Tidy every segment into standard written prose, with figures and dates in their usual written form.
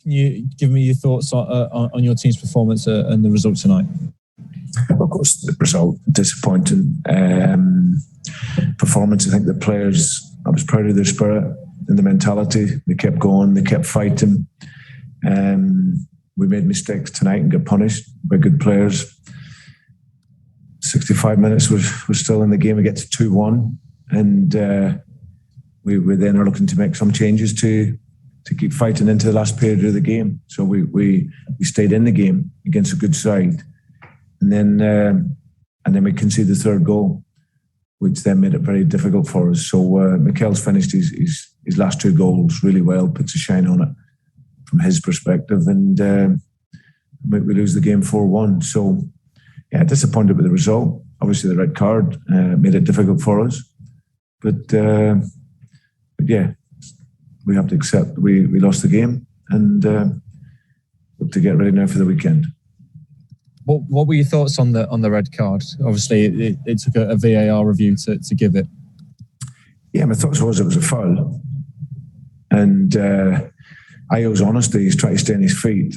Can you give me your thoughts on your team's performance and the result tonight? Of course, the result, disappointing performance. I think the players, I was proud of their spirit and the mentality. They kept going, they kept fighting. We made mistakes tonight and got punished by good players. 65 minutes was still in the game. We get to 2-1, and we then are looking to make some changes to keep fighting into the last period of the game. So we stayed in the game against a good side, and then we conceded the third goal, which then made it very difficult for us. So Mikel's finished his last two goals really well, puts a shine on it from his perspective, and we lose the game 4-1. So yeah, disappointed with the result. Obviously, the red card made it difficult for us, but yeah, we have to accept we lost the game and look to get ready now for the weekend. What were your thoughts on the red card? Obviously, it took a VAR review to give it. Yeah, my thoughts was it was a foul, and Ayo's honesty, he's trying to stay on his feet,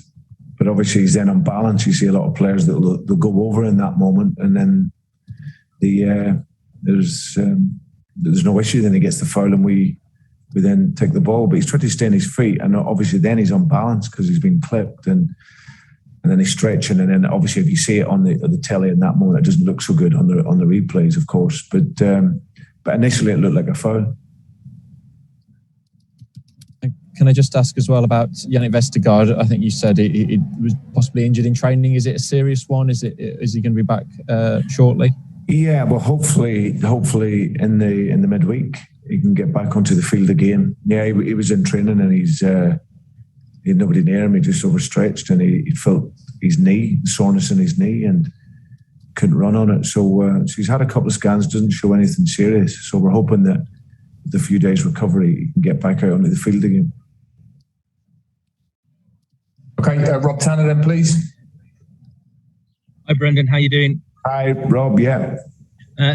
but obviously he's then unbalanced. You see a lot of players they'll go over in that moment, and then there's no issue. Then he gets the foul, and we then take the ball. But he's trying to stay on his feet, and obviously then he's unbalanced because he's been clipped, and then he's stretching. And then obviously if you see it on the telly in that moment, it doesn't look so good on the replays, of course. But initially it looked like a foul. Can I just ask as well about Yannick Vestergaard? I think you said he was possibly injured in training. Is it a serious one? Is he going to be back shortly? Yeah, well, hopefully in the midweek he can get back onto the field again. Yeah, he was in training and he had nobody near him. He just overstretched and he felt his knee, soreness in his knee, and couldn't run on it. So he's had a couple of scans, doesn't show anything serious. So we're hoping that with a few days recovery he can get back out onto the field again. Okay, Rob Tanner then, please. Hi, Brendan. How you doing? Hi, Rob. Yeah.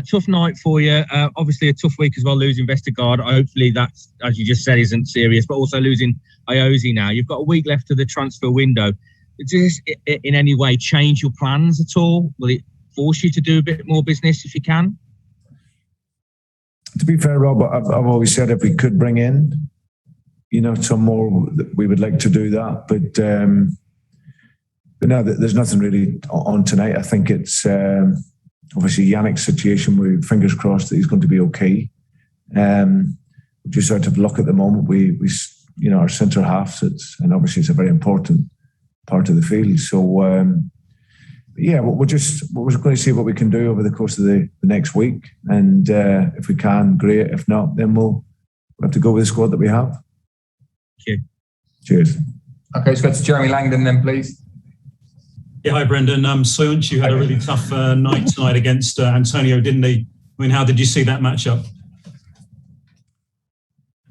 Tough night for you. Obviously, a tough week as well, losing Vestergaard. Hopefully, that's, as you just said, isn't serious, but also losing Iosi now. You've got a week left of the transfer window. Does this in any way change your plans at all? Will it force you to do a bit more business if you can? To be fair, Rob, I've always said if we could bring in, some more, we would like to do that. But no, there's nothing really on tonight. I think it's obviously Yannick's situation. We fingers crossed that he's going to be okay. We just out of luck at the moment. We our centre halves, and obviously it's a very important part of the field. So yeah, we're going to see what we can do over the course of the next week, and if we can, great. If not, then we'll have to go with the squad that we have. Thank you. Cheers. Okay, let's go to Jeremy Langdon then, please. Yeah, hi Brendan. Soyuncu had a really tough night tonight against Antonio, didn't he? I mean, how did you see that matchup?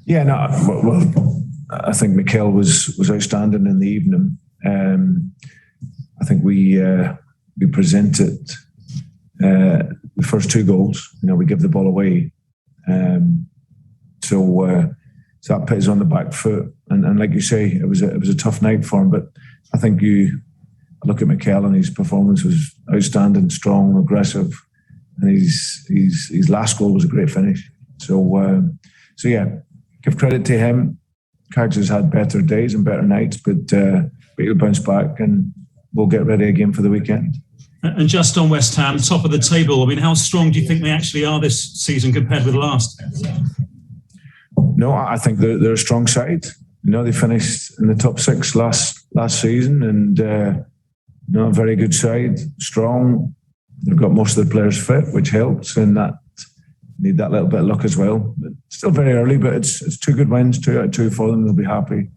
Yeah, no. Well, I think Mikel was outstanding in the evening. I think we presented the first two goals. We give the ball away, so that put us on the back foot. And like you say, it was a tough night for him. But I think I look at Mikel and his performance was outstanding, strong, aggressive, and his last goal was a great finish. So yeah, give credit to him. Cards has had better days and better nights, but he'll bounce back and we'll get ready again for the weekend. And just on West Ham, top of the table, I mean, how strong do you think they actually are this season compared with last? No, I think they're a strong side. They finished in the top six last season, and a very good side, strong. They've got most of the players fit, which helps, and that need that little bit of luck as well. But still very early, but it's two good wins, 2 out of 2 for them. They'll be happy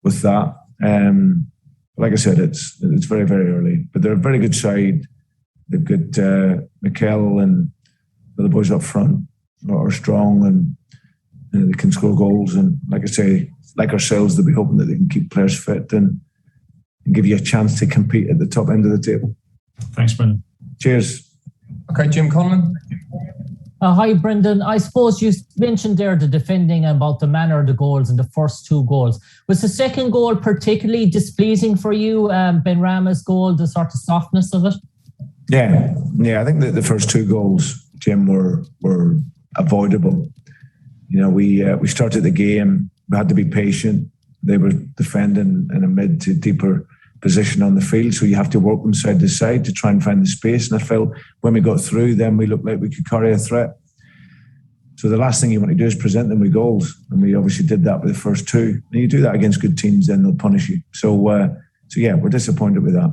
with that. Like I said, it's very, very early, but they're a very good side. They've got Mikel and the boys up front are strong and they can score goals. And like I say, like ourselves, they'll be hoping that they can keep players fit and give you a chance to compete at the top end of the table. Thanks, Brendan. Cheers. Okay, Jim Conlon. Hi, Brendan. I suppose you mentioned there the defending and about the manner of the goals and the first 2 goals. Was the second goal particularly displeasing for you, Ben Rama's goal, the sort of softness of it? Yeah. I think that the first 2 goals, Jim, were avoidable. You know, we started the game. We had to be patient. They were defending in a mid to deeper position on the field, so you have to work them side to side to try and find the space. And I felt when we got through, then we looked like we could carry a threat. So the last thing you want to do is present them with goals, and we obviously did that with the first 2. And you do that against good teams, then they'll punish you. So yeah, we're disappointed with that.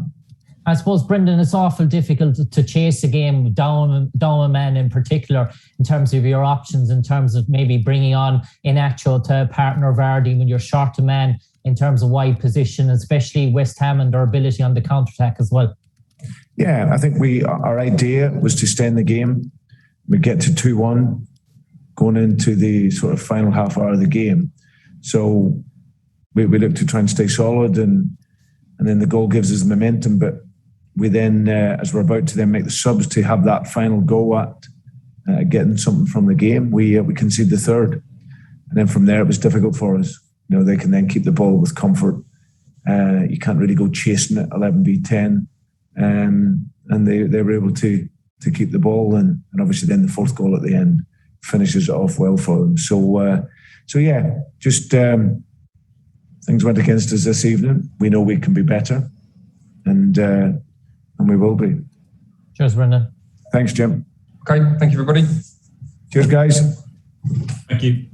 I suppose, Brendan, it's awful difficult to chase a game down a man in particular in terms of your options, in terms of maybe bringing on Inacho to partner Vardy when you're short a man in terms of wide position, especially West Ham and their ability on the counter-attack as well. Yeah, I think our idea was to stay in the game. We get to 2-1 going into the sort of final half hour of the game. So we look to try and stay solid, and then the goal gives us momentum. But we then, as we're about to then make the subs to have that final go at getting something from the game, we concede the third. And then from there, it was difficult for us. You know, they can then keep the ball with comfort. You can't really go chasing it 11v10. And they were able to keep the ball. And obviously then the 4th goal at the end finishes it off well for them. So yeah, just things went against us this evening. We know we can be better. And we will be. Cheers, Brendan. Thanks, Jim. Okay, thank you, everybody. Cheers, guys. Thank you.